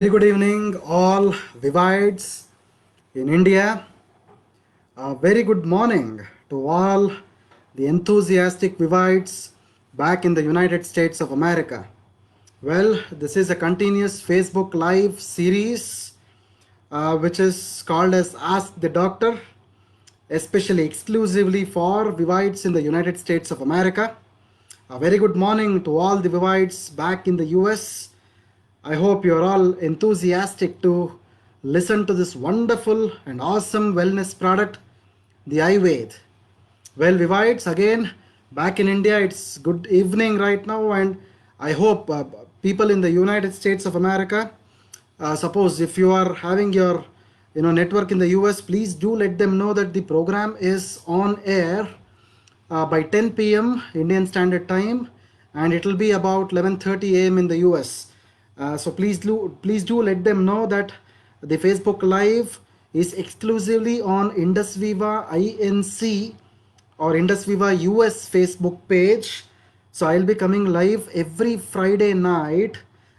Very good evening, all Vivites in India. A very good morning to all the enthusiastic Vivites back in the United States of America. Well, this is a continuous Facebook Live series which is called as Ask the Doctor, especially exclusively for Vivites in the United States of America. A very good morning to all the Vivites back in the US. I hope you're all enthusiastic to listen to this wonderful and awesome wellness product, the Ayurveda. Well, Vivites, again, back in India, it's good evening right now, and I hope people in the United States of America, suppose if you are having your network in the US, please do let them know that the program is on air by 10 p.m. Indian Standard Time, and it will be about 11:30 a.m. in the US. So please do let them know that the Facebook Live is exclusively on Indus Viva INC or Indus Viva US Facebook page. So I'll be coming live every Friday night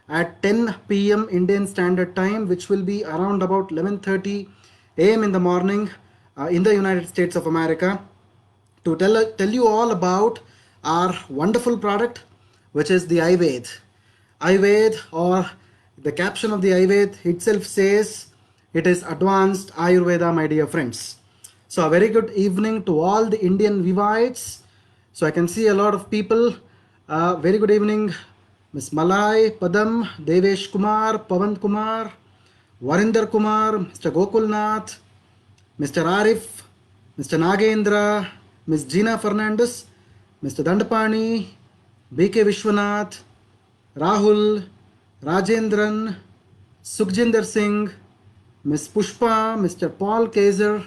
at 10 p.m. Indian Standard Time, which will be around about 11:30 a.m. in the morning in the United States of America, to tell you all about our wonderful product, which is the Ayurveda. Ayurveda, or the caption of the Ayurveda itself says it is advanced Ayurveda, my dear friends. So a very good evening to all the Indian Vivites. So I can see a lot of people. Very good evening, Miss Malai, Padam, Devesh Kumar, Pavan Kumar, Varinder Kumar, Mr. Gokulnath, Mr. Arif, Mr. Nagendra, Ms. Gina Fernandez, Mr. Dandapani, BK Vishwanath, Rahul, Rajendran, Sukhjinder Singh, Ms. Pushpa, Mr. Paul Kaiser.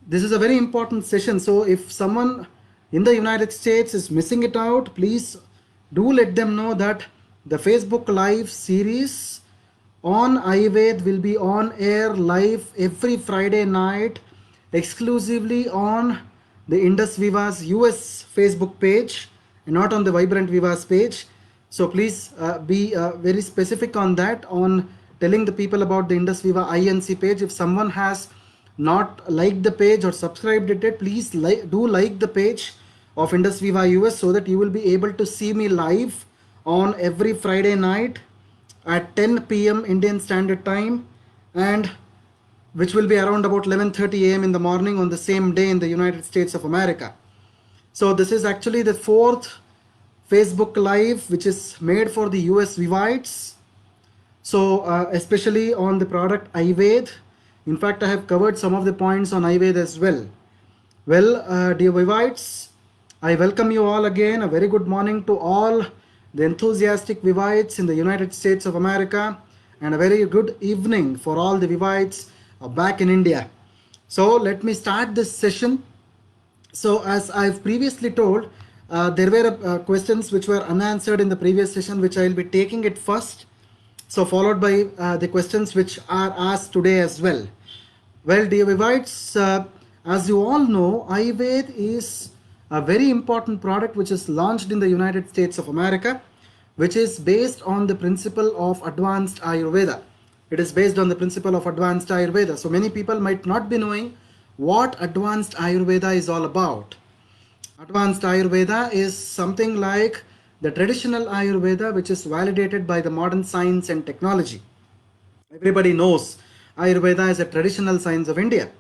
This is a very important session, so if someone in the United States is missing it out, please do let them know that the Facebook Live series on Ayurveda will be on air live every Friday night exclusively on the Indus Viva's US Facebook page and not on the Vibrant Viva's page. So please be very specific on that, on telling the people about the Indus Viva INC page. If someone has not liked the page or subscribed it, please do like the page of Indus Viva US, so that you will be able to see me live on every Friday night at 10 p.m. Indian Standard Time, and which will be around about 11:30 a.m. in the morning on the same day in the United States of America. So this is actually the fourth Facebook Live which is made for the US Vivites. So especially on the product Ayurveda. In fact, I have covered some of the points on Ayurveda as well. Well, dear Vivites, I welcome you all again. A very good morning to all the enthusiastic Vivites in the United States of America, and a very good evening for all the Vivites back in India. So let me start this session. So as I've previously told, there were questions which were unanswered in the previous session, which I'll be taking it first. So followed by the questions which are asked today as well. Well, dear Vivites, as you all know, Ayurveda is a very important product which is launched in the United States of America, which is based on the principle of advanced Ayurveda. It is based on the principle of advanced Ayurveda. So many people might not be knowing what advanced Ayurveda is all about. Advanced Ayurveda is something like the traditional Ayurveda, which is validated by the modern science and technology. Everybody knows Ayurveda is a traditional science of India.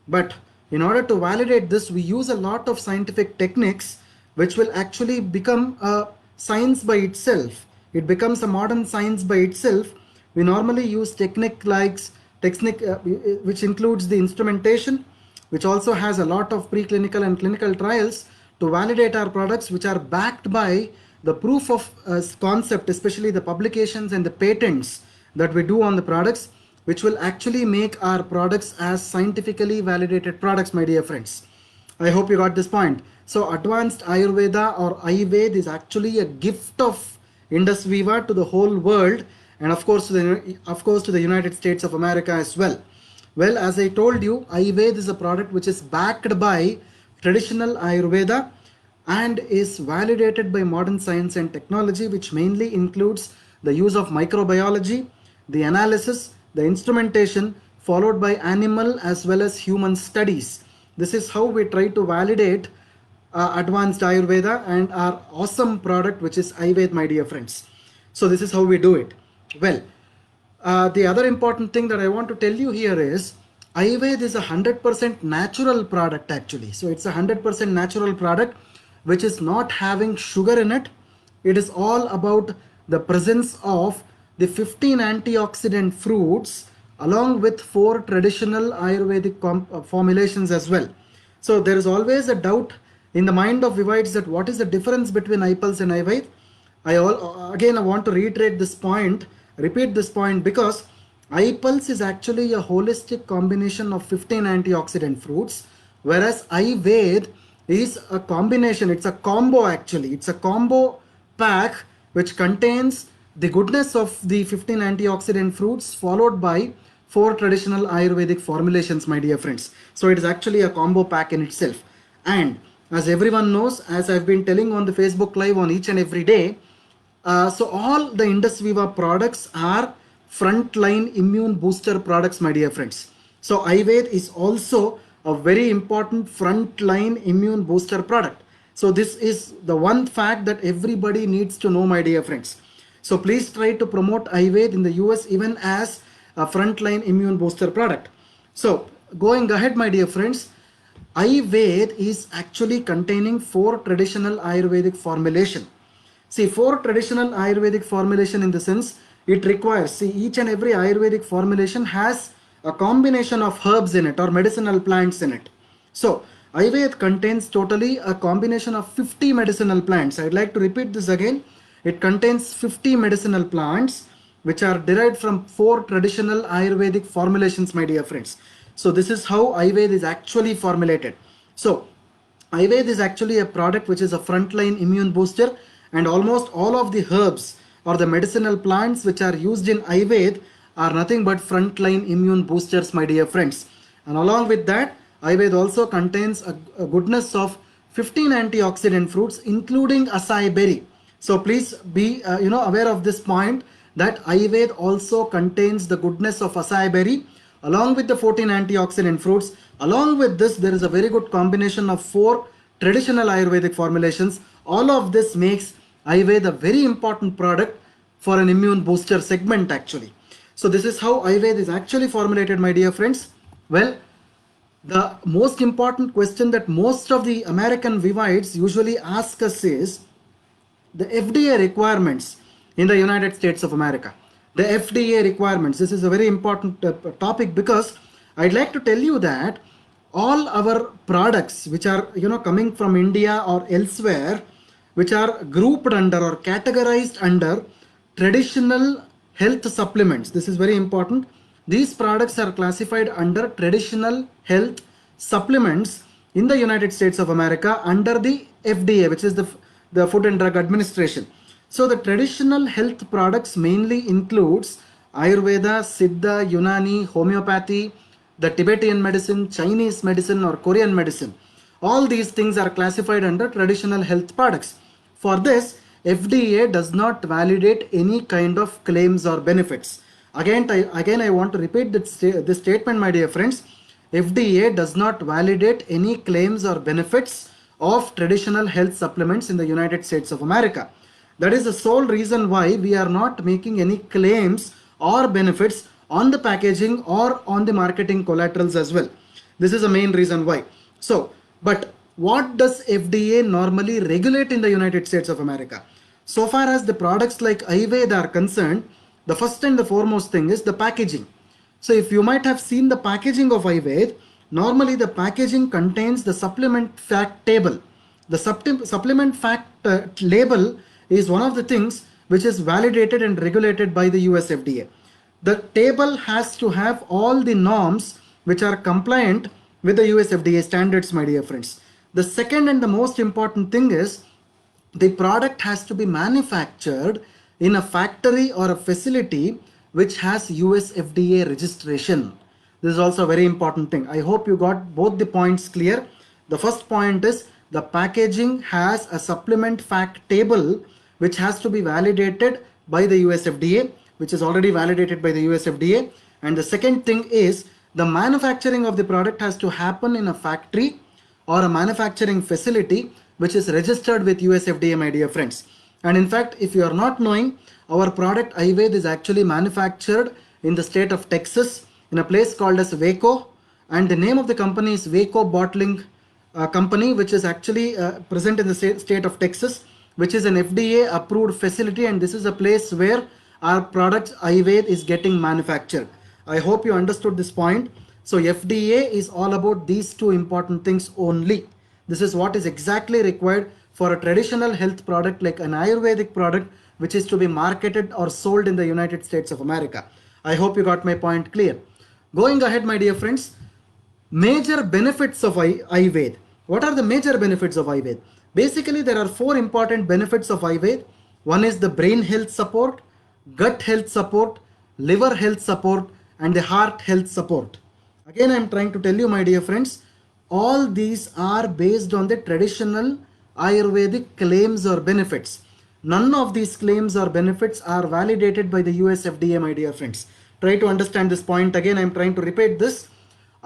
But in order to validate this, we use a lot of scientific techniques which will actually become a science by itself. It becomes a modern science by itself. We normally use technique which includes the instrumentation, which also has a lot of preclinical and clinical trials to validate our products, which are backed by the proof of concept, especially the publications and the patents that we do on the products, which will actually make our products as scientifically validated products, my dear friends. I hope you got this point. So advanced Ayurveda or Ayurveda is actually a gift of Indus Viva to the whole world, and of course to the United States of America as well. Well, as I told you, Ayurveda is a product which is backed by traditional Ayurveda and is validated by modern science and technology, which mainly includes the use of microbiology, the analysis, the instrumentation, followed by animal as well as human studies. This is how we try to validate advanced Ayurveda and our awesome product, which is Ayurveda, my dear friends. So this is how we do it. Well, the other important thing that I want to tell you here is Ayurveda is a 100% natural product actually. So it's a 100% natural product which is not having sugar in it. It is all about the presence of the 15 antioxidant fruits along with 4 traditional Ayurvedic formulations as well. So there is always a doubt in the mind of Vivites that what is the difference between iPulse and iVaid. I want to repeat this point because iPulse is actually a holistic combination of 15 antioxidant fruits, whereas iVaid is a combination, it's a combo actually, it's a combo pack which contains the goodness of the 15 antioxidant fruits followed by 4 traditional Ayurvedic formulations, my dear friends. So it is actually a combo pack in itself. And as everyone knows, as I've been telling on the Facebook Live on each and every day, so all the Indus Viva products are frontline immune booster products, my dear friends. So Ayurveda is also a very important frontline immune booster product. So this is the one fact that everybody needs to know, my dear friends. So please try to promote Ayurveda in the US even as a frontline immune booster product. So going ahead, my dear friends, Ayurveda is actually containing 4 traditional Ayurvedic formulation. See, 4 traditional Ayurvedic formulation in the sense it requires, see, each and every Ayurvedic formulation has a combination of herbs in it or medicinal plants in it. So Ayurveda contains totally a combination of 50 medicinal plants. I'd like to repeat this again. It contains 50 medicinal plants which are derived from 4 traditional Ayurvedic formulations, my dear friends. So this is how Ayurveda is actually formulated. So Ayurveda is actually a product which is a frontline immune booster, and almost all of the herbs or the medicinal plants which are used in Ayurveda are nothing but frontline immune boosters, my dear friends. And along with that, Ayurveda also contains a goodness of 15 antioxidant fruits including acai berry. So please be aware of this point that Ayurveda also contains the goodness of acai berry along with the 14 antioxidant fruits. Along with this, there is a very good combination of 4 traditional Ayurvedic formulations. All of this makes Ayurveda a very important product for an immune booster segment actually. So this is how Ayurveda is actually formulated, my dear friends. Well, the most important question that most of the American Vivites usually ask us is the FDA requirements in the United States of America. The FDA requirements. This is a very important topic because I'd like to tell you that all our products which are coming from India or elsewhere, which are grouped under or categorized under traditional health supplements. This is very important. These products are classified under traditional health supplements in the United States of America under the FDA, which is the Food and Drug Administration. So the traditional health products mainly includes Ayurveda, Siddha, Unani, homeopathy, the Tibetan medicine, Chinese medicine or Korean medicine. All these things are classified under traditional health products. For this, FDA does not validate any kind of claims or benefits. Again, I want to repeat this statement, my dear friends. FDA does not validate any claims or benefits of traditional health supplements in the United States of America. That is the sole reason why we are not making any claims or benefits on the packaging or on the marketing collaterals as well. This is the main reason why. So, but what does FDA normally regulate in the United States of America? So far as the products like Ayurveda are concerned, the first and the foremost thing is the packaging. So if you might have seen the packaging of Ayurveda, normally the packaging contains the supplement fact table. The supplement fact label is one of the things which is validated and regulated by the US FDA. The table has to have all the norms which are compliant with the US FDA standards, my dear friends. The second and the most important thing is the product has to be manufactured in a factory or a facility which has US FDA registration. This is also a very important thing. I hope you got both the points clear. The first point is the packaging has a supplement fact table which has to be validated by the US FDA. which is already validated by the US FDA. And the second thing is the manufacturing of the product has to happen in a factory or a manufacturing facility which is registered with US FDA, my dear friends. And in fact, if you are not knowing, our product Ayurved is actually manufactured in the state of Texas in a place called as Waco, and the name of the company is Waco Bottling Company, which is actually present in the state of Texas, which is an FDA approved facility, and this is a place where our product Ayurved is getting manufactured. I hope you understood this point. So FDA is all about these two important things only. This is what is exactly required for a traditional health product like an Ayurvedic product which is to be marketed or sold in the United States of America. I hope you got my point clear. Going ahead, my dear friends, major benefits of Ayurveda. What are the major benefits of Ayurveda? Basically, there are four important benefits of Ayurveda. One is the brain health support, gut health support, liver health support, and the heart health support. Again, I am trying to tell you, my dear friends, all these are based on the traditional Ayurvedic claims or benefits. None of these claims or benefits are validated by the US FDA, my dear friends. Try to understand this point. Again, I am trying to repeat this.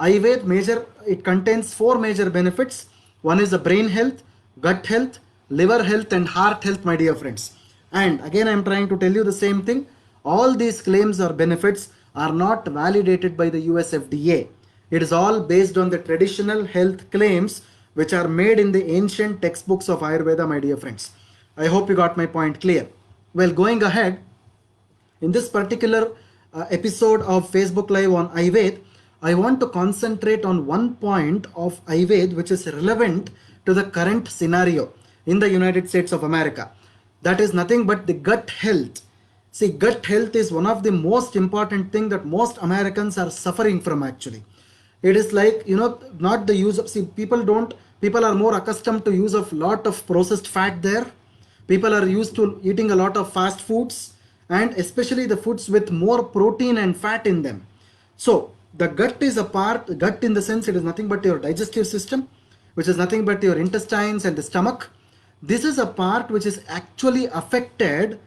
Ayurveda it contains four major benefits. One is the brain health, gut health, liver health, and heart health, my dear friends. And again, I am trying to tell you the same thing. All these claims or benefits are not validated by the US FDA. It is all based on the traditional health claims which are made in the ancient textbooks of Ayurveda, my dear friends. I hope you got my point clear. Well, going ahead, in this particular episode of Facebook Live on Ayurveda, I want to concentrate on one point of Ayurveda which is relevant to the current scenario in the United States of America. That is nothing but the gut health. See, gut health is one of the most important thing that most Americans are suffering from actually. It is like, not the use of, see, people are more accustomed to use of lot of processed fat there. People are used to eating a lot of fast foods, and especially the foods with more protein and fat in them. So the gut is a part, gut in the sense it is nothing but your digestive system, which is nothing but your intestines and the stomach. This is a part which is actually affected,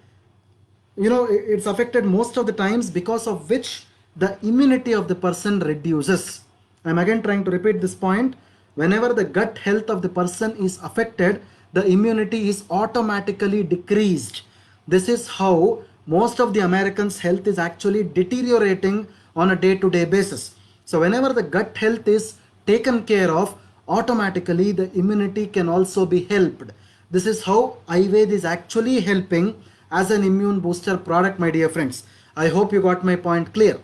it's affected most of the times, because of which the immunity of the person reduces. I'm again trying to repeat this point. Whenever the gut health of the person is affected, the immunity is automatically decreased. This is how most of the Americans' health is actually deteriorating on a day-to-day basis. So whenever the gut health is taken care of, automatically the immunity can also be helped. This is how Ayurveda is actually helping as an immune booster product, my dear friends. I hope you got my point clear.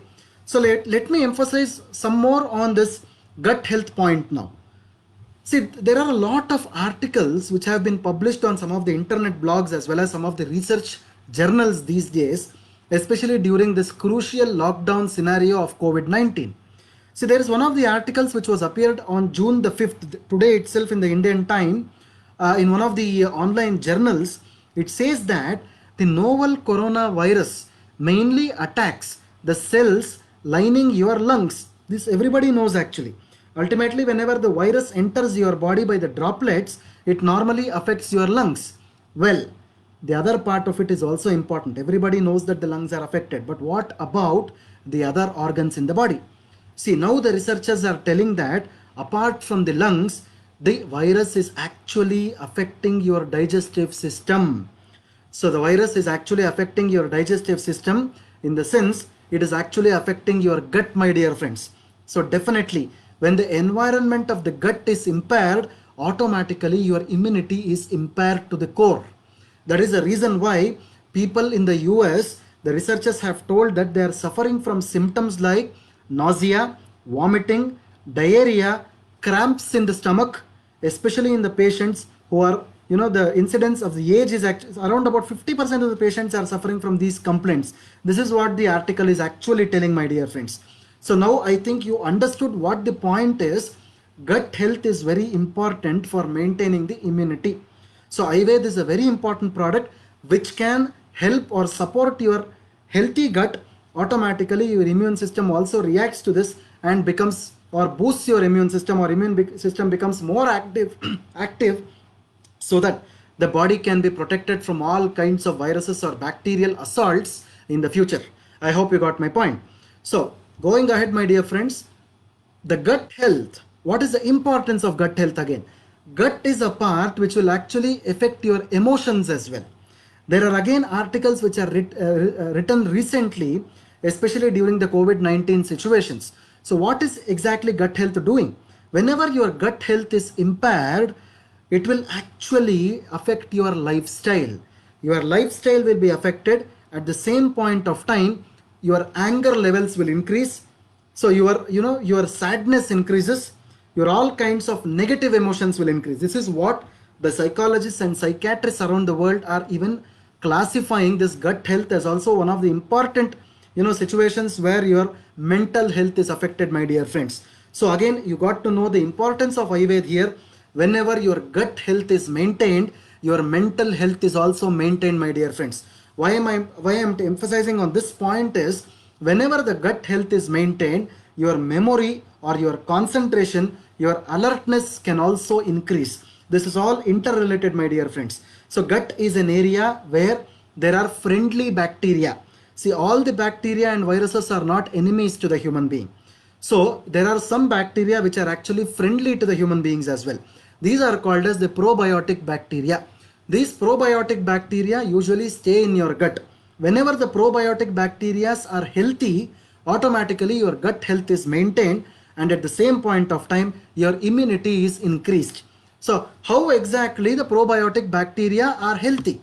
So let me emphasize some more on this gut health point now. See, there are a lot of articles which have been published on some of the internet blogs as well as some of the research journals these days, especially during this crucial lockdown scenario of COVID-19. See, there is one of the articles which was appeared on June the 5th, today itself in the Indian time, in one of the online journals. It says that the novel coronavirus mainly attacks the cells lining your lungs. This everybody knows actually. Ultimately, whenever the virus enters your body by the droplets, it normally affects your lungs. Well, the other part of it is also important. Everybody knows that the lungs are affected, but what about the other organs in the body? See, now the researchers are telling that apart from the lungs, the virus is actually affecting your digestive system. So the virus is actually affecting your digestive system, in the sense it is actually affecting your gut, my dear friends. So definitely, when the environment of the gut is impaired, automatically your immunity is impaired to the core. That is the reason why people in the US, the researchers have told that they are suffering from symptoms like nausea, vomiting, diarrhea, cramps in the stomach, especially in the patients who are, the incidence of the age is around about 50% of the patients are suffering from these complaints. This is what the article is actually telling, my dear friends. So now I think you understood what the point is. Gut health is very important for maintaining the immunity. So Ayurveda is a very important product which can help or support your healthy gut. Automatically your immune system also reacts to this and becomes or boosts your immune system, or immune system becomes more active so that the body can be protected from all kinds of viruses or bacterial assaults in the future. I hope you got my point. So going ahead, my dear friends, the gut health, what is the importance of gut health again? Gut is a part which will actually affect your emotions as well. There are again articles which are written recently, especially during the COVID-19 situations. So what is exactly gut health doing? Whenever your gut health is impaired, it will actually affect your lifestyle. Your lifestyle will be affected. At the same point of time, your anger levels will increase, so your sadness increases, your all kinds of negative emotions will increase. This is what the psychologists and psychiatrists around the world are even classifying this gut health as also one of the important situations where your mental health is affected, my dear friends. So again, you got to know the importance of Ayurveda here. Whenever your gut health is maintained, your mental health is also maintained, my dear friends. Why I'm emphasizing on this point is, whenever the gut health is maintained, your memory or your concentration, your alertness can also increase. This is all interrelated, my dear friends. So gut is an area where there are friendly bacteria. See, all the bacteria and viruses are not enemies to the human being. So there are some bacteria which are actually friendly to the human beings as well. These are called as the probiotic bacteria. These probiotic bacteria usually stay in your gut. Whenever the probiotic bacteria are healthy, automatically your gut health is maintained, and at the same point of time your immunity is increased. So how exactly the probiotic bacteria are healthy?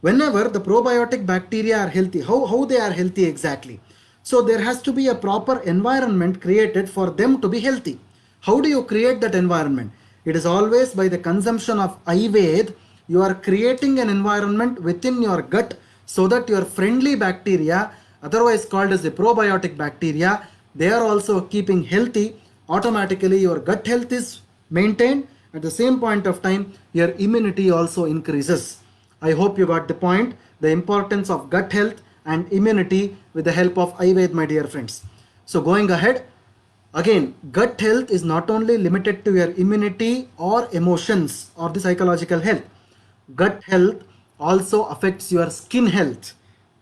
Whenever the probiotic bacteria are healthy, how they are healthy exactly? So there has to be a proper environment created for them to be healthy. How do you create that environment? It is always by the consumption of Ayurveda. You are creating an environment within your gut so that your friendly bacteria, otherwise called as the probiotic bacteria, they are also keeping healthy. Automatically your gut health is maintained. At the same point of time, your immunity also increases. I hope you got the point, the importance of gut health and immunity with the help of Ayurveda, my dear friends. So going ahead, again, gut health is not only limited to your immunity or emotions or the psychological health. Gut health also affects your skin health.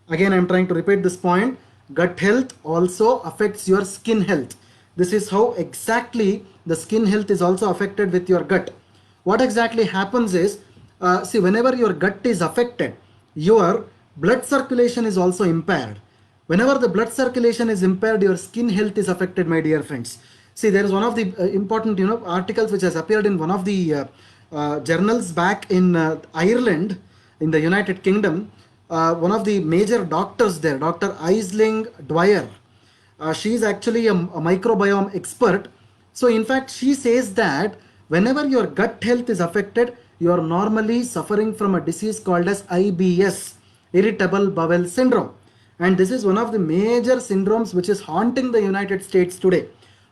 Again, I am trying to repeat this point. Gut health also affects your skin health. This is how exactly the skin health is also affected with your gut. What exactly happens is, see, whenever your gut is affected, your blood circulation is also impaired. Whenever the blood circulation is impaired, your skin health is affected, my dear friends. See, there is one of the important articles which has appeared in one of the journals back in Ireland, in the United Kingdom. One of the major doctors there, Dr. Aisling Dwyer, she is actually a microbiome expert. So in fact, she says that whenever your gut health is affected, you are normally suffering from a disease called as IBS, irritable bowel syndrome. And this is one of the major syndromes which is haunting the United States today.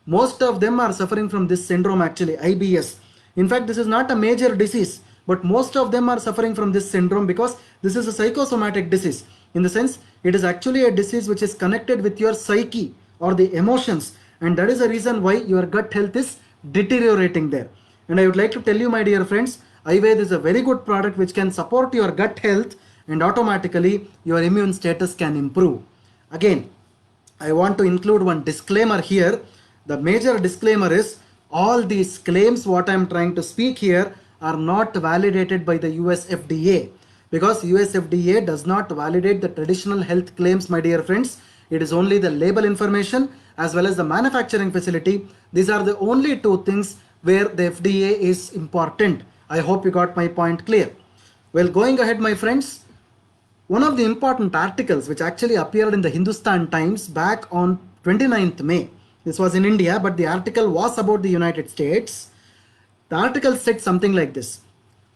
Most of them are suffering from this syndrome, actually, IBS. In fact, this is not a major disease, but most of them are suffering from this syndrome because this is a psychosomatic disease. In the sense, it is actually a disease which is connected with your psyche or the emotions, and that is the reason why your gut health is deteriorating there. And I would like to tell you, my dear friends, Ayurveda is a very good product which can support your gut health, and automatically your immune status can improve. Again, I want to include one disclaimer here. The major disclaimer is, all these claims what I am trying to speak here are not validated by the US FDA, because US FDA does not validate the traditional health claims, my dear friends. It is only the label information as well as the manufacturing facility. These are the only two things where the FDA is important. I hope you got my point clear. Well, going ahead, my friends, one of the important articles which actually appeared in the Hindustan Times back on 29th May. This was in India, but the article was about the United States. The article said something like this: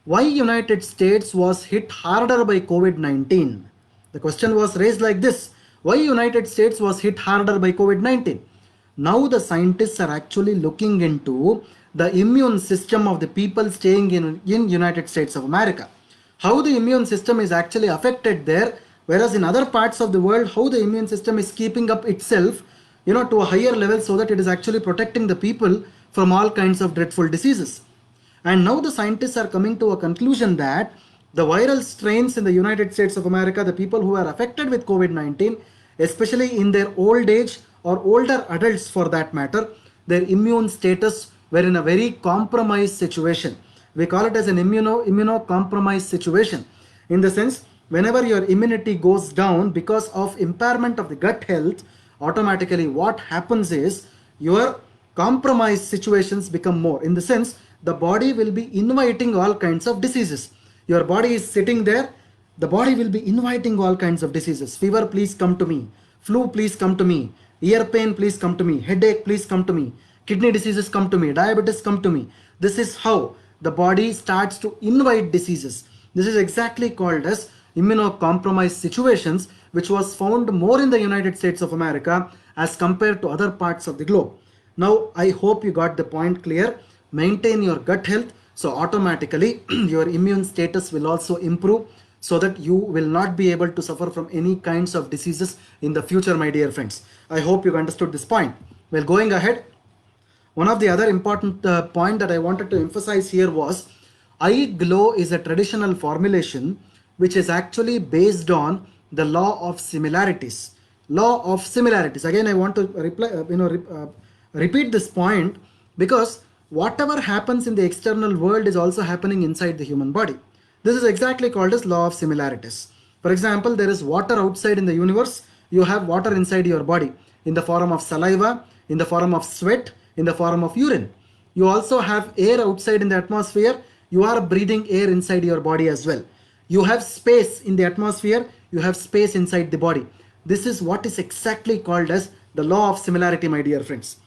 why United States was hit harder by COVID-19? The question was raised like this: why United States was hit harder by COVID-19? Now the scientists are actually looking into the immune system of the people staying in United States of America. How the immune system is actually affected there, whereas in other parts of the world, how the immune system is keeping up itself, to a higher level, so that it is actually protecting the people from all kinds of dreadful diseases. And now the scientists are coming to a conclusion that The viral strains in the United States of America, the people who are affected with COVID-19, especially in their old age or older adults for that matter, their immune status were in a very compromised situation. We call it as an immunocompromised situation. In the sense, whenever your immunity goes down because of impairment of the gut health, automatically what happens is your compromised situations become more. In the sense, the body will be inviting all kinds of diseases. Your body is sitting there, the body will be inviting all kinds of diseases. Fever, please come to me. Flu, please come to me. Ear pain, please come to me. Headache, please come to me. Kidney diseases, come to me. Diabetes, come to me. This is how the body starts to invite diseases. This is exactly called as immunocompromised situations, which was found more in the United States of America as compared to other parts of the globe. Now, I hope you got the point clear. Maintain your gut health, so automatically your immune status will also improve, so that you will not be able to suffer from any kinds of diseases in the future, my dear friends. I hope you understood this point. Well, going ahead, one of the other important point that I wanted to emphasize here was eye glow is a traditional formulation which is actually based on the law of similarities. Law of similarities. Again, I want to repeat this point, because whatever happens in the external world is also happening inside the human body. This is exactly called as law of similarities. For example, there is water outside in the universe. You have water inside your body in the form of saliva, in the form of sweat, in the form of urine. You also have air outside in the atmosphere. You are breathing air inside your body as well. You have space in the atmosphere. You have space inside the body. This is what is exactly called as the law of similarity, my dear friends.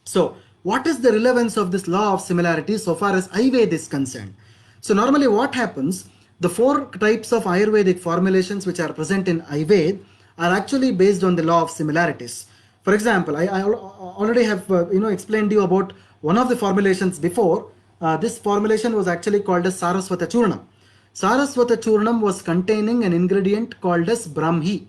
So, what is the relevance of this law of similarity so far as Ayurveda is concerned? So normally what happens, the four types of Ayurvedic formulations which are present in Ayurveda are actually based on the law of similarities. For example, I already have explained to you about one of the formulations before. This formulation was actually called as Saraswata Churnam. Saraswata Churnam was containing an ingredient called as Brahmi.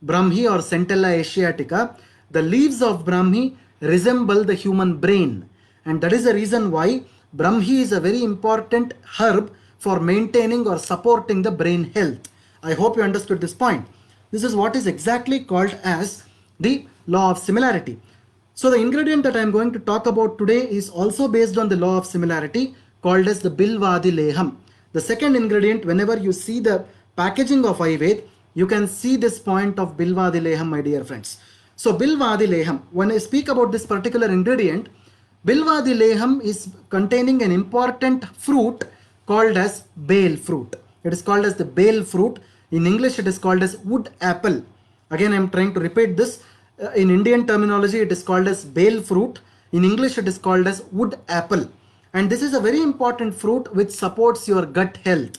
Brahmi or Centella asiatica. The leaves of Brahmi resemble the human brain, and that is the reason why Brahmi is a very important herb for maintaining or supporting the brain health. I hope you understood this point. This is what is exactly called as the law of similarity. So the ingredient that I am going to talk about today is also based on the law of similarity, called as the Bilvadi Leham. The second ingredient, whenever you see the packaging of Ayurveda, you can see this point of Bilvadi Leham, my dear friends. So Bilvadi Leham, when I speak about this particular ingredient, Bilvadi Leham is containing an important fruit called as bale fruit. It is called as the bale fruit. In English, it is called as wood apple. Again, I am trying to repeat this. In Indian terminology, it is called as bale fruit. In English, it is called as wood apple. And this is a very important fruit which supports your gut health,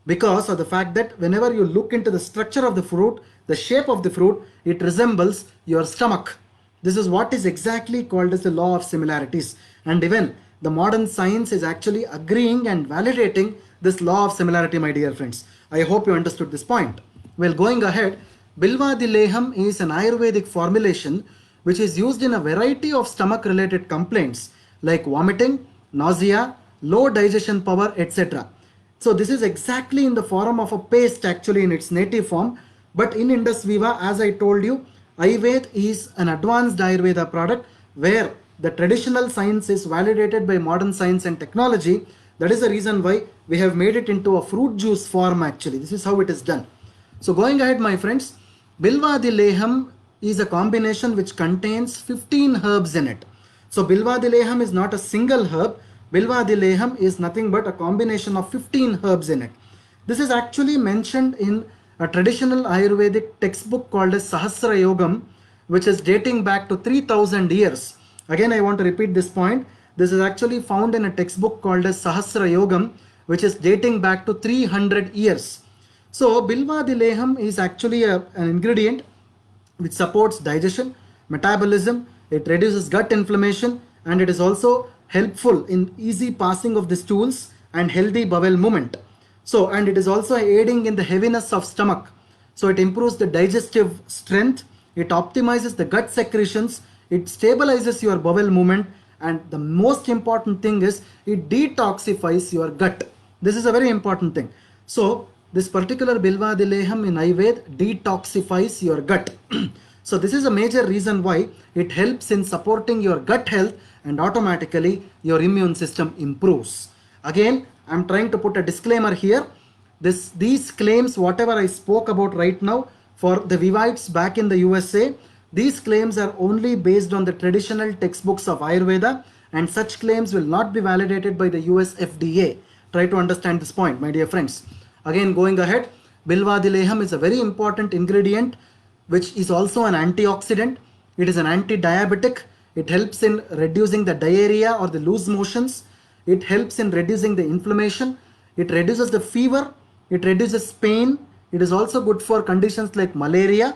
because of the fact that whenever you look into the structure of the fruit, the shape of the fruit, it resembles your stomach. This is what is exactly called as the law of similarities. And even the modern science is actually agreeing and validating this law of similarity, my dear friends. I hope you understood this point. Well, going ahead, Bilvadi Leham is an Ayurvedic formulation which is used in a variety of stomach related complaints like vomiting, nausea, low digestion power, etc. So this is exactly in the form of a paste actually in its native form. But in Indus Viva, as I told you, Ayurveda is an advanced Ayurveda product where the traditional science is validated by modern science and technology. That is the reason why we have made it into a fruit juice form actually. This is how it is done. So going ahead, my friends, Bilvadi Leham is a combination which contains 15 herbs in it. So Bilvadi Leham is not a single herb. Bilvadi Leham is nothing but a combination of 15 herbs in it. This is actually mentioned in a traditional Ayurvedic textbook called as Sahasra Yogam, which is dating back to 3000 years. Again, I want to repeat this point. This is actually found in a textbook called as Sahasra Yogam, which is dating back to 300 years. So, Bilvadi Leham is actually an ingredient which supports digestion, metabolism, it reduces gut inflammation, and it is also helpful in easy passing of the stools and healthy bowel movement. So, and it is also aiding in the heaviness of stomach. So it improves the digestive strength, it optimizes the gut secretions, it stabilizes your bowel movement, and the most important thing is it detoxifies your gut. This is a very important thing. So this particular Bilva Dileham in Ayurveda detoxifies your gut. So this is a major reason why it helps in supporting your gut health, and automatically your immune system improves. Again, I'm trying to put a disclaimer here. These claims, whatever I spoke about right now for the Vivites back in the USA, these claims are only based on the traditional textbooks of Ayurveda, and such claims will not be validated by the US FDA. Try to understand this point, my dear friends. Again, going ahead, Bilvadileham is a very important ingredient which is also an antioxidant. It is an anti-diabetic. It helps in reducing the diarrhea or the loose motions. It helps in reducing the inflammation. It reduces the fever. It reduces pain. It is also good for conditions like malaria,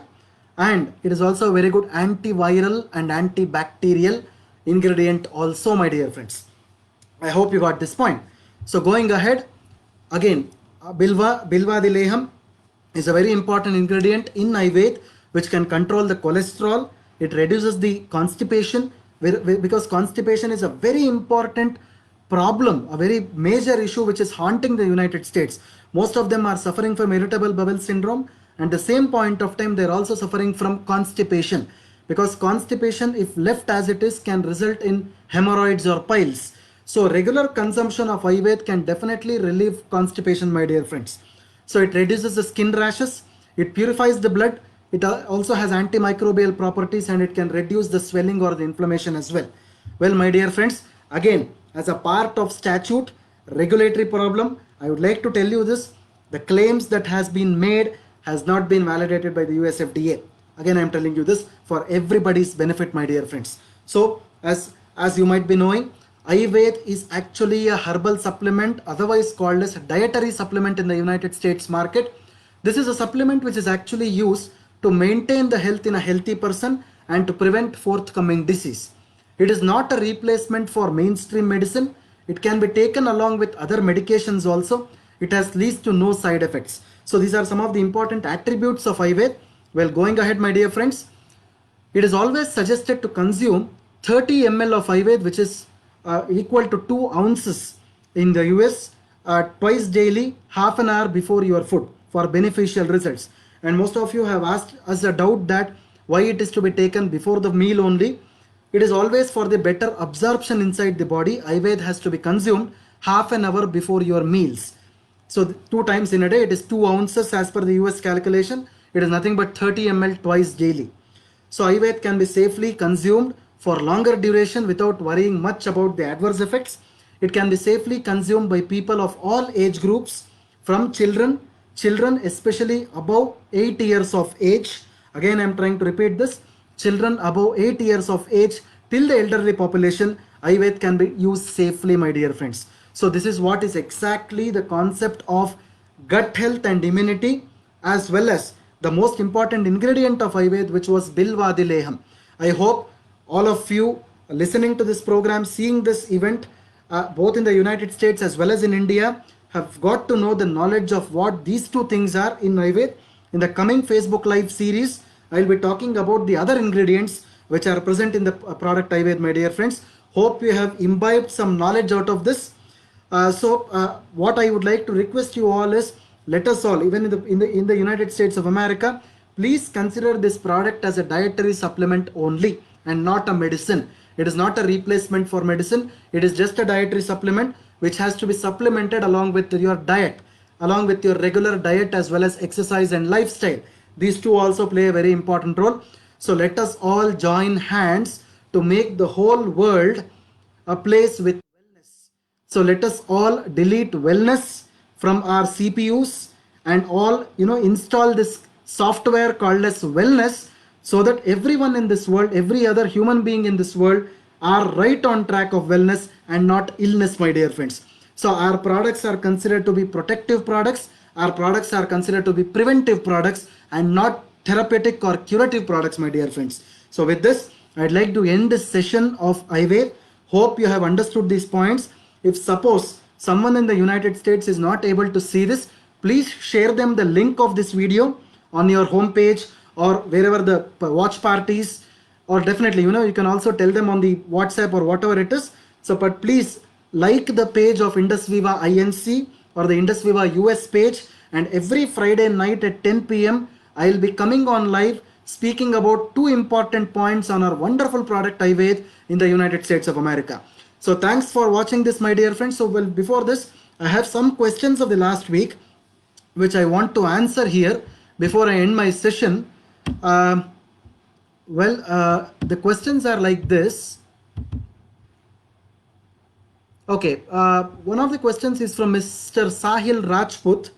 and it is also a very good antiviral and antibacterial ingredient also, my dear friends. I hope you got this point. So going ahead, again, Bilva Dileham is a very important ingredient in Ayurveda which can control the cholesterol. It reduces the constipation, because constipation is a very important problem, a very major issue which is haunting the United States. Most of them are suffering from irritable bowel syndrome, and the same point of time they're also suffering from constipation, because constipation, if left as it is, can result in hemorrhoids or piles. So regular consumption of Ayurveda can definitely relieve constipation, my dear friends. So it reduces the skin rashes, it purifies the blood, it also has antimicrobial properties, and it can reduce the swelling or the inflammation as well. Well, my dear friends, again, as a part of statute, regulatory problem, I would like to tell you this: the claims that has been made has not been validated by the US FDA. Again, I am telling you this for everybody's benefit, my dear friends. So as you might be knowing, Ayurveda is actually a herbal supplement, otherwise called as a dietary supplement in the United States market. This is a supplement which is actually used to maintain the health in a healthy person and to prevent forthcoming disease. It is not a replacement for mainstream medicine. It can be taken along with other medications also. It has least to no side effects. So these are some of the important attributes of Ayurveda. Well, going ahead, my dear friends, it is always suggested to consume 30 ml of Ayurveda, which is equal to 2 ounces in the US, twice daily, half an hour before your food, for beneficial results. And most of you have asked us a doubt that why it is to be taken before the meal only. It is always for the better absorption inside the body. Ayurveda has to be consumed half an hour before your meals. So 2 times in a day, it is 2 ounces as per the US calculation. It is nothing but 30 ml twice daily. So Ayurveda can be safely consumed for longer duration without worrying much about the adverse effects. It can be safely consumed by people of all age groups, from children especially above 8 years of age. Again, I am trying to repeat this: children above 8 years of age till the elderly population, Ayurveda can be used safely, my dear friends. So this is what is exactly the concept of gut health and immunity, as well as the most important ingredient of Ayurveda, which was Bilvadileham. I hope all of you listening to this program, seeing this event, both in the United States as well as in India, have got to know the knowledge of what these two things are in Ayurveda. In the coming Facebook Live series, I will be talking about the other ingredients which are present in the product Ayurveda, my dear friends. Hope you have imbibed some knowledge out of this. What I would like to request you all is, let us all, even in the United States of America, please consider this product as a dietary supplement only and not a medicine. It is not a replacement for medicine. It is just a dietary supplement which has to be supplemented along with your diet, along with your regular diet as well as exercise and lifestyle. These two also play a very important role. So let us all join hands to make the whole world a place with wellness. So let us all delete wellness from our CPUs and all install this software called as wellness, so that everyone in this world, every other human being in this world, are right on track of wellness and not illness, my dear friends. So our products are considered to be protective products. Our products are considered to be preventive products and not therapeutic or curative products, my dear friends. So with this, I'd like to end this session of Ayurveda. Hope you have understood these points. If suppose someone in the United States is not able to see this, please share them the link of this video on your homepage or wherever the watch parties, or definitely you can also tell them on the WhatsApp or whatever it is. So but please like the page of Indus Viva Inc. or the Indus Viva US page, and every Friday night at 10 p.m. I'll be coming on live speaking about two important points on our wonderful product Ayurved in the United States of America. So thanks for watching this, my dear friends. So before this, I have some questions of the last week which I want to answer here before I end my session. The questions are like this. Okay, one of the questions is from Mr. Sahil Rajput.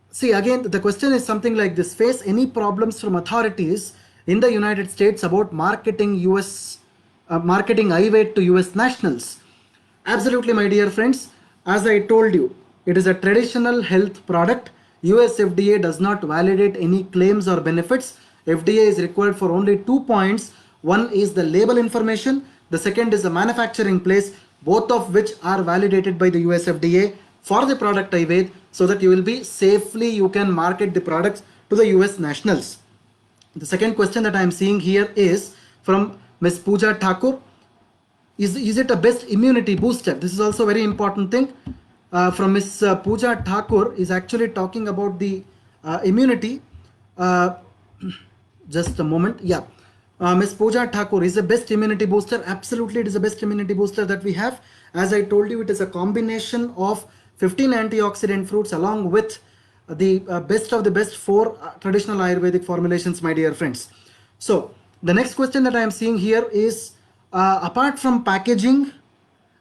See, again, the question is something like this: face any problems from authorities in the United States about marketing marketing Ayurved to US nationals? Absolutely, my dear friends. As I told you, it is a traditional health product. US FDA does not validate any claims or benefits. FDA is required for only 2 points. One is the label information. The second is the manufacturing place, both of which are validated by the US FDA for the product Ayurved, so that you will be safely, you can market the products to the US nationals. The second question that I am seeing here is from Ms. Pooja Thakur. Is it a best immunity booster? This is also a very important thing. From Ms. Pooja Thakur is actually talking about the immunity. Just a moment. Yeah. Ms. Pooja Thakur, is the best immunity booster? Absolutely, it is the best immunity booster that we have. As I told you, it is a combination of 15 antioxidant fruits along with the best of the best 4 traditional Ayurvedic formulations, my dear friends. So the next question that I am seeing here is, apart from packaging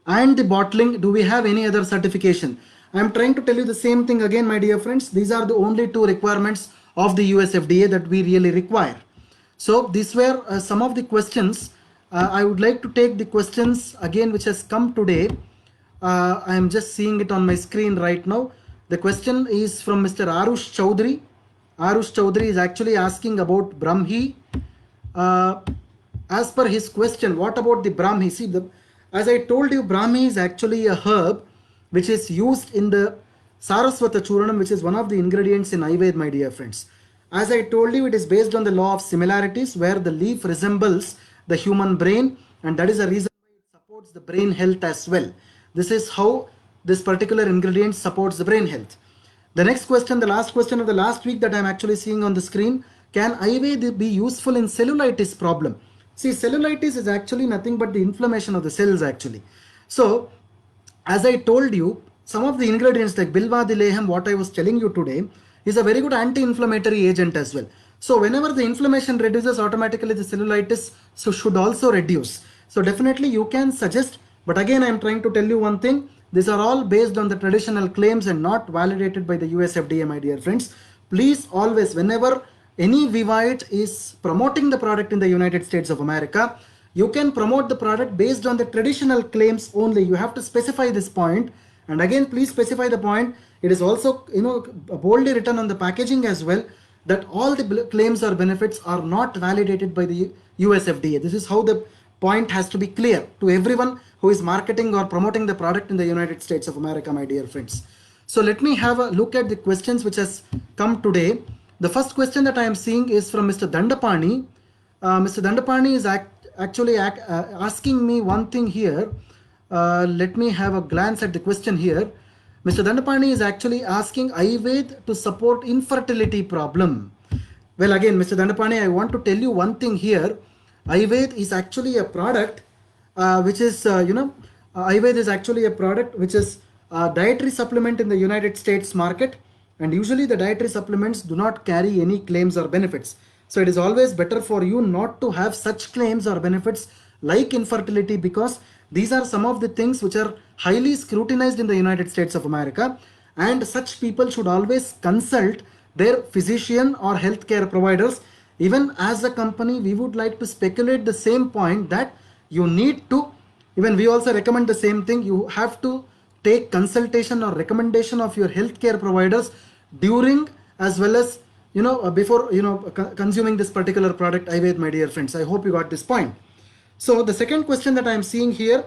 and the bottling, do we have any other certification? I am trying to tell you the same thing again, my dear friends. These are the only 2 requirements of the US FDA that we really require. So these were some of the questions. I would like to take the questions again which has come today. I am just seeing it on my screen right now. The question is from Mr. Arush Chaudhary. Arush Chaudhary is actually asking about Brahmi. As per his question, what about the Brahmi? See, as I told you, Brahmi is actually a herb which is used in the Saraswata Churnam, which is one of the ingredients in Ayurveda, my dear friends. As I told you, it is based on the law of similarities, where the leaf resembles the human brain, and that is the reason why it supports the brain health as well. This is how this particular ingredient supports the brain health. The next question, the last question of the last week that I am actually seeing on the screen: can Ayurveda be useful in cellulitis problem? See, cellulitis is actually nothing but the inflammation of the cells actually. So, as I told you, some of the ingredients like Bilva Dilehem, what I was telling you today, is a very good anti-inflammatory agent as well. So whenever the inflammation reduces, automatically the cellulitis should also reduce. So definitely you can suggest, but again I am trying to tell you one thing: these are all based on the traditional claims and not validated by the US FDA, my dear friends. Please always, whenever any Vivite is promoting the product in the United States of America, you can promote the product based on the traditional claims only. You have to specify this point, and again please specify the point. It is also, boldly written on the packaging as well, that all the claims or benefits are not validated by the US FDA. This is how the point has to be clear to everyone who is marketing or promoting the product in the United States of America, my dear friends. So let me have a look at the questions which has come today. The first question that I am seeing is from Mr. Dandapani. Mr. Dandapani is actually asking me one thing here. Let me have a glance at the question here. Mr. Dandapani is actually asking Ayurveda to support infertility problem. Well, again, Mr. Dandapani, I want to tell you one thing here. Ayurveda is actually a product which is, Ayurveda is actually a product which is a dietary supplement in the United States market, and usually the dietary supplements do not carry any claims or benefits. So it is always better for you not to have such claims or benefits like infertility, because these are some of the things which are highly scrutinized in the United States of America, and such people should always consult their physician or healthcare providers. Even as a company, we would like to speculate the same point that you need to, even we also recommend the same thing, you have to take consultation or recommendation of your healthcare providers during as well as before consuming this particular product Ayurveda, my dear friends. I hope you got this point. So the second question that I am seeing here,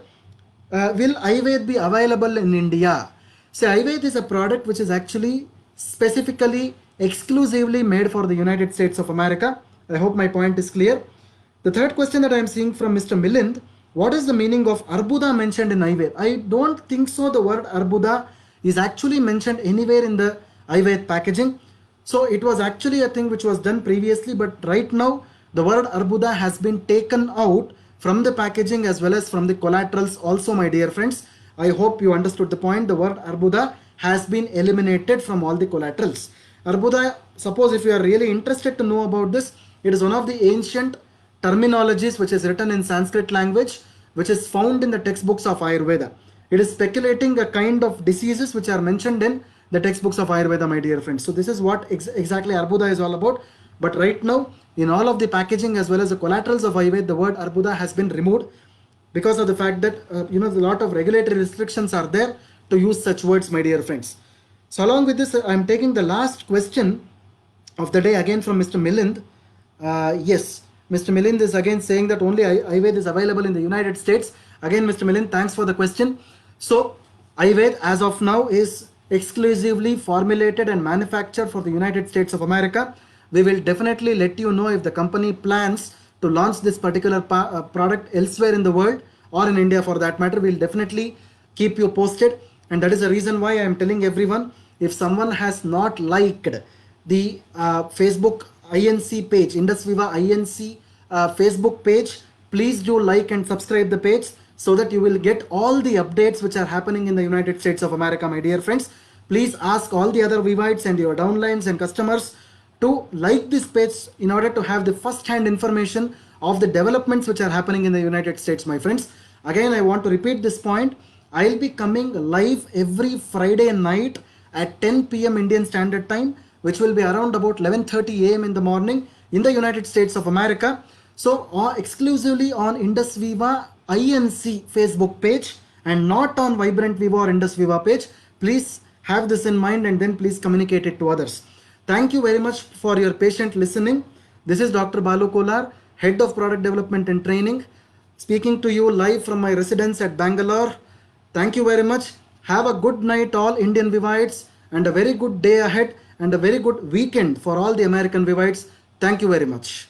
will Ayurveda be available in India? So Ayurveda is a product which is actually specifically exclusively made for the United States of America. I hope my point is clear. The third question that I am seeing from Mr. Milind: what is the meaning of Arbuda mentioned in Ayurveda? I don't think so the word Arbuda is actually mentioned anywhere in the Ayurveda packaging. So it was actually a thing which was done previously, but right now the word Arbuda has been taken out from the packaging as well as from the collaterals also, my dear friends. I hope you understood the point. The word Arbuda has been eliminated from all the collaterals. Arbuda, suppose if you are really interested to know about this, it is one of the ancient terminologies which is written in Sanskrit language, which is found in the textbooks of Ayurveda. It is speculating a kind of diseases which are mentioned in the textbooks of Ayurveda, my dear friends. So this is what exactly Arbuda is all about. But right now, in all of the packaging as well as the collaterals of Ayurveda, the word Arbuda has been removed because of the fact that a lot of regulatory restrictions are there to use such words, my dear friends. So along with this, I am taking the last question of the day again from Mr. Milind. Yes, Mr. Milind is again saying that only Ayurveda is available in the United States. Again, Mr. Milind, thanks for the question. So Ayurveda as of now is exclusively formulated and manufactured for the United States of America. We will definitely let you know if the company plans to launch this particular product elsewhere in the world or in India for that matter. We'll definitely keep you posted, and that is the reason why I am telling everyone, if someone has not liked the Facebook INC page, Indus Viva INC Facebook page, please do like and subscribe the page so that you will get all the updates which are happening in the United States of America, my dear friends. Please ask all the other Vivites and your downlines and customers to like this page in order to have the first hand information of the developments which are happening in the United States, my friends. Again, I want to repeat this point. I'll be coming live every Friday night at 10 p.m. Indian Standard Time, which will be around about 11:30 a.m. in the morning in the United States of America. So exclusively on Indus Viva INC Facebook page and not on Vibrant Viva or Indus Viva page. Please have this in mind and then please communicate it to others. Thank you very much for your patient listening. This is Dr. Balu Kolar, Head of Product Development and Training, speaking to you live from my residence at Bangalore. Thank you very much. Have a good night, all Indian Vivites, and a very good day ahead and a very good weekend for all the American Vivites. Thank you very much.